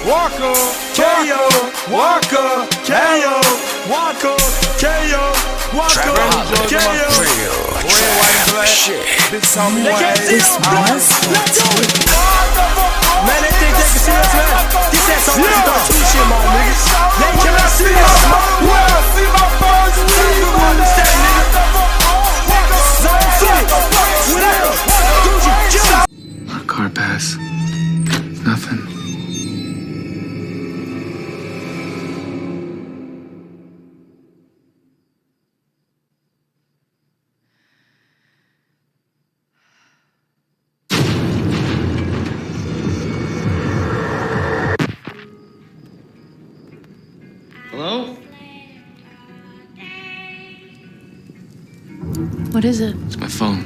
Walker, KO, Walker, KO, Walker, KO, Walker, KO. Boy, white black, bitch tell me what This was man, they think they can see us, man. This that some cartoon shit, my niggas. They can't see us, man. Well, see my birds, you understand, nigga. Zone City, whatever. Gucci, Car pass. Nothing. Hello? What is it? It's my phone.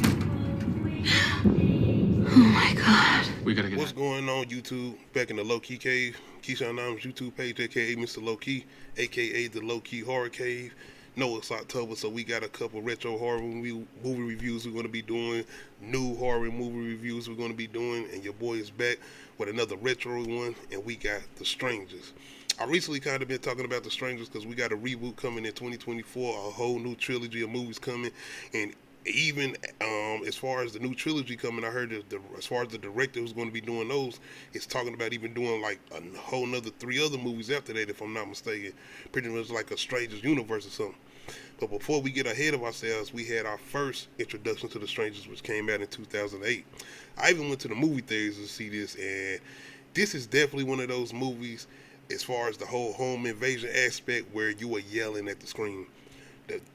Oh my god. We gotta get What's going on, YouTube? Back in the Low Key Cave, Keyshawn Adams YouTube page, aka Mr. Low Key, aka the Low Key Horror Cave. No, it's October, so we got a couple retro horror movie reviews we're going to be doing, new horror movie reviews we're going to be doing, and your boy is back with another retro one, and we got The Strangers. I recently kind of been talking about The Strangers because we got a reboot coming in 2024, a whole new trilogy of movies coming, and even as far as the new trilogy coming, I heard that as far as the director who's going to be doing those, is talking about even doing like a whole nother 3 other movies after that, if I'm not mistaken. Pretty much like a Strangers universe or something. But before we get ahead of ourselves, we had our first introduction to The Strangers, which came out in 2008. I even went to the movie theaters to see this, and this is definitely one of those movies as far as the whole home invasion aspect where you are yelling at the screen.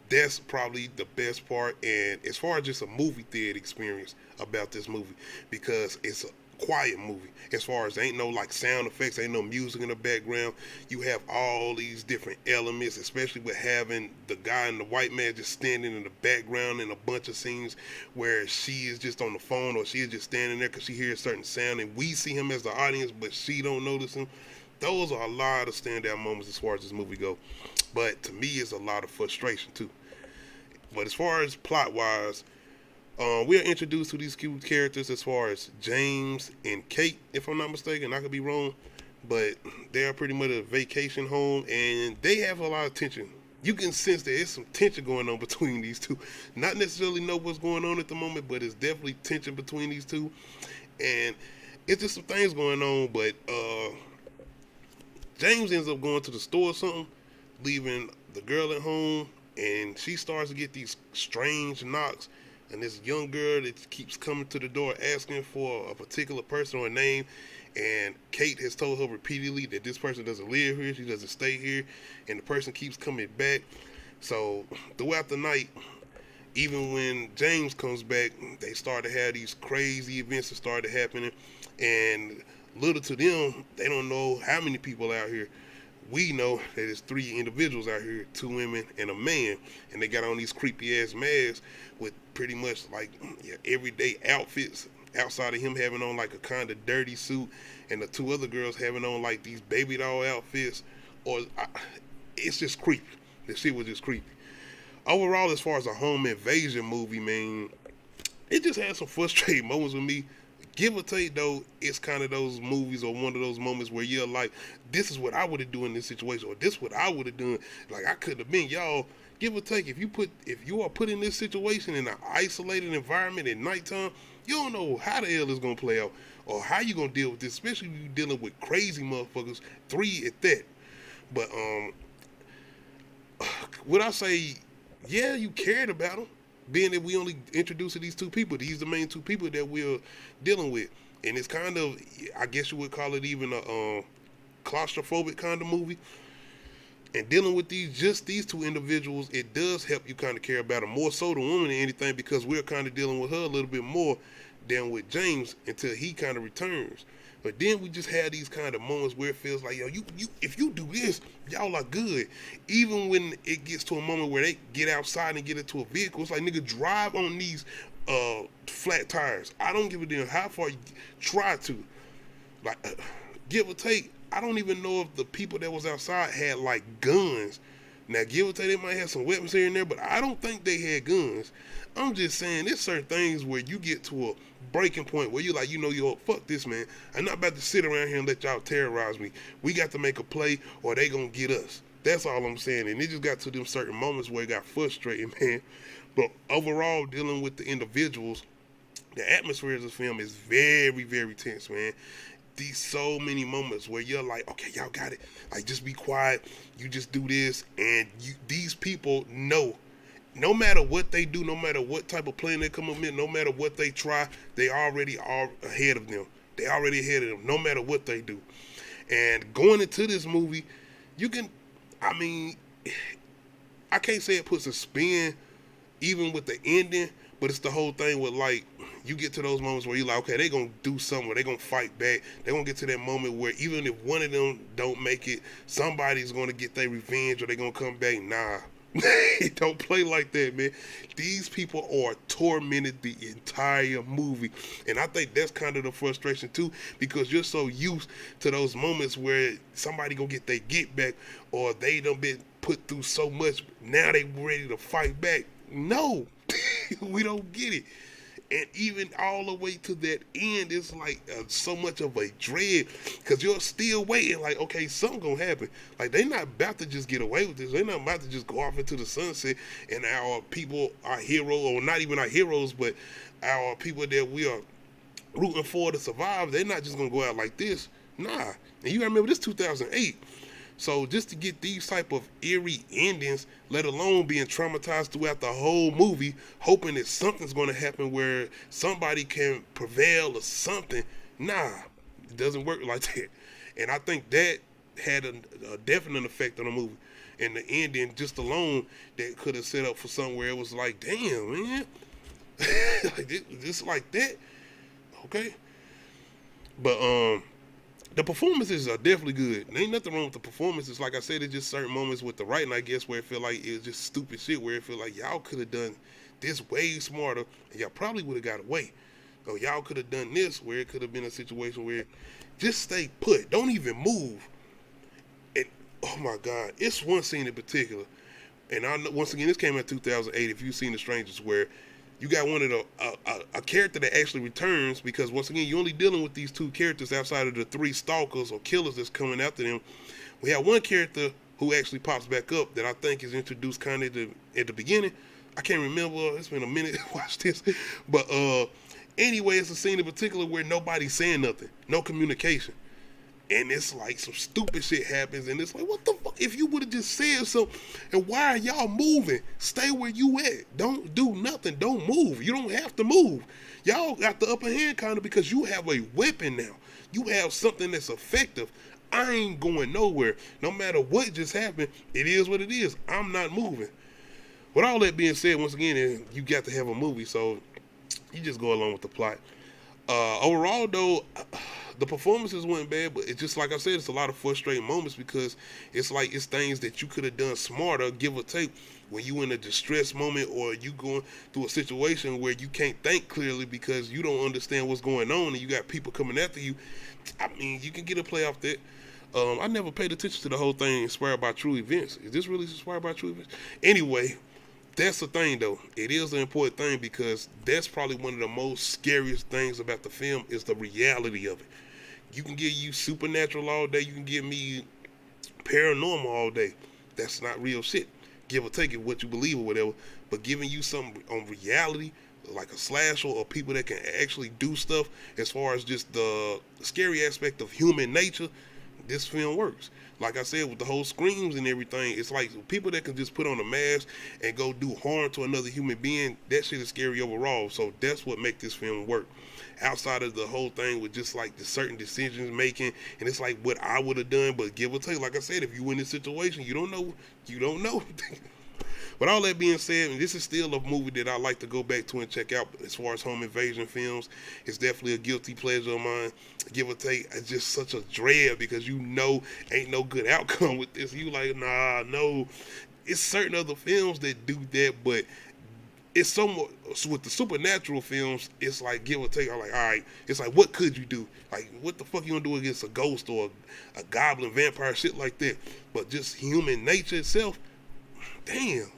That's probably the best part, and as far as just a movie theater experience about this movie, because it's a quiet movie. As far as ain't no like sound effects, ain't no music in the background. You have all these different elements, especially with having the guy and the white man just standing in the background in a bunch of scenes where she is just on the phone or she is just standing there because she hears a certain sound and we see him as the audience, but she don't notice him. Those are a lot of standout moments as far as this movie go. But to me, it's a lot of frustration too. But as far as plot-wise, we are introduced to these cute characters as far as James and Kate, if I'm not mistaken. I could be wrong, but they are pretty much a vacation home, and they have a lot of tension. You can sense that there's some tension going on between these two. Not necessarily know what's going on at the moment, but it's definitely tension between these two. And it's just some things going on, but James ends up going to the store or something, leaving the girl at home, and she starts to get these strange knocks, and this young girl that keeps coming to the door asking for a particular person or a name, and Kate has told her repeatedly that this person doesn't live here, she doesn't stay here, and the person keeps coming back. So throughout the night, even when James comes back, they start to have these crazy events that started happening, and little to them, they don't know how many people out here. We know that it's 3 individuals out here, 2 women and a man, and they got on these creepy ass masks with pretty much like everyday outfits outside of him having on like a kind of dirty suit, and the 2 other girls having on like these baby doll outfits. It's just creepy. The shit was just creepy. Overall, as far as a home invasion movie, man, it just had some frustrating moments with me. Give or take, though, it's kind of those movies or one of those moments where you're like, this is what I would have done in this situation, or this is what I would have done. Like, I could have been. Y'all, give or take, if you are put in this situation in an isolated environment at nighttime, you don't know how the hell it's going to play out or how you going to deal with this, especially if you're dealing with crazy motherfuckers, 3 at that. But, would I say, yeah, you cared about them? Being that we only introduced these 2 people, these are the main 2 people that we're dealing with. And it's kind of, I guess you would call it even a claustrophobic kind of movie. And dealing with these 2 individuals, it does help you kind of care about them more so the woman than anything, because we're kind of dealing with her a little bit more than with James until he kind of returns. But then we just have these kind of moments where it feels like, yo, you if you do this, y'all are good. Even when it gets to a moment where they get outside and get into a vehicle, it's like, nigga, drive on these flat tires. I don't give a damn how far you try to. Like, give or take, I don't even know if the people that was outside had like guns Now, give or take, they might have some weapons here and there, but I don't think they had guns. I'm just saying, there's certain things where you get to a breaking point where you're like, yo, fuck this, man. I'm not about to sit around here and let y'all terrorize me. We got to make a play or they gonna get us. That's all I'm saying. And it just got to them certain moments where it got frustrating, man. But overall, dealing with the individuals, the atmosphere of this film is very, very tense, man. These so many moments where you're like, okay, y'all got it. Like, just be quiet. You just do this. And these people know, no matter what they do, no matter what type of plan they come up with, no matter what they try, they already are ahead of them. They already ahead of them, no matter what they do. And going into this movie, I can't say it puts a spin even with the ending, but it's the whole thing with, like, you get to those moments where you're like, okay, they're going to do something, they're going to fight back. They're going to get to that moment where even if one of them don't make it, somebody's going to get their revenge or they're going to come back. Nah, don't play like that, man. These people are tormented the entire movie. And I think that's kind of the frustration, too, because you're so used to those moments where somebody going to get their get back or they done been put through so much, now they ready to fight back. No, we don't get it. And even all the way to that end, it's like so much of a dread because you're still waiting. Like, okay, something gonna happen. Like, they not about to just get away with this. They're not about to just go off into the sunset and our people, our heroes, or not even our heroes, but our people that we are rooting for to survive. They're not just gonna go out like this. Nah. And you gotta remember, this 2008. So just to get these type of eerie endings, let alone being traumatized throughout the whole movie, hoping that something's going to happen where somebody can prevail or something, nah, it doesn't work like that. And I think that had a definite effect on the movie. And the ending just alone, that could have set up for somewhere it was like, damn, man, like this like that, okay. But the performances are definitely good. There ain't nothing wrong with the performances. Like I said, it's just certain moments with the writing, I guess, where it feel like it's just stupid shit, where it feel like y'all could have done this way smarter, and y'all probably would have got away. Or y'all could have done this, where it could have been a situation where just stay put. Don't even move. And, oh my God, it's one scene in particular. And I know, once again, this came out in 2008, if you've seen The Strangers, where you got one of a character that actually returns, because once again, you're only dealing with these two characters outside of the three stalkers or killers that's coming after them. We have one character who actually pops back up that I think is introduced kind of at the beginning. I can't remember. It's been a minute to watch this. But anyway, it's a scene in particular where nobody's saying nothing. No communication. And it's like some stupid shit happens, and it's like, what the fuck? If you would have just said something, and why are y'all moving? Stay where you at. Don't do nothing. Don't move. You don't have to move. Y'all got the upper hand kind of because you have a weapon now. You have something that's effective. I ain't going nowhere. No matter what just happened, it is what it is. I'm not moving. With all that being said, once again, you got to have a movie, so you just go along with the plot. Overall, though, the performances weren't bad, but it's just like I said, it's a lot of frustrating moments because it's like it's things that you could have done smarter, give or take, when you in a distress moment or you going through a situation where you can't think clearly because you don't understand what's going on and you got people coming after you. I mean, you can get a play off that. I never paid attention to the whole thing inspired by true events. Is this really inspired by true events? Anyway, that's the thing, though. It is an important thing because that's probably one of the most scariest things about the film is the reality of it. You can give you supernatural all day. You can give me paranormal all day. That's not real shit. Give or take it, what you believe or whatever. But giving you something on reality, like a slasher or people that can actually do stuff as far as just the scary aspect of human nature, this film works. Like I said, with the whole screams and everything, it's like people that can just put on a mask and go do harm to another human being, that shit is scary overall. So that's what makes this film work. Outside of the whole thing with just like the certain decisions making, and it's like what I would have done, but give or take, like I said, if you in this situation, you don't know. With all that being said, and this is still a movie that I like to go back to and check out as far as home invasion films. It's definitely a guilty pleasure of mine. Give or take, it's just such a dread because you know ain't no good outcome with this. You like, nah, no. It's certain other films that do that, but it's somewhat with the supernatural films. It's like give or take. I'm like, all right. It's like, what could you do? Like, what the fuck you gonna do against a ghost or a goblin, vampire, shit like that? But just human nature itself. damn.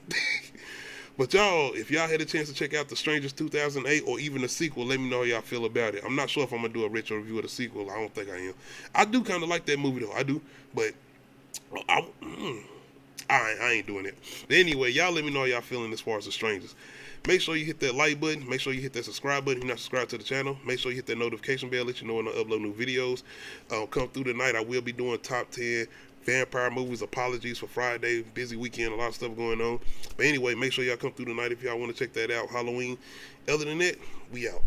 But y'all, if y'all had a chance to check out The Strangers 2008 or even the sequel, let me know how y'all feel about it. I'm not sure if I'm gonna do a retro review of the sequel. I don't think I am. I do kind of like that movie though. I do, but I ain't doing it. But anyway, y'all let me know how y'all feeling as far as The Strangers. Make sure you hit that like button. Make sure you hit that subscribe button if you're not subscribed to the channel. Make sure you hit that notification bell, let you know when I upload new videos. Come through tonight. I will be doing top 10 vampire movies. Apologies for Friday. Busy weekend. A lot of stuff going on. But anyway, make sure y'all come through tonight if y'all want to check that out. Halloween. Other than that, we out.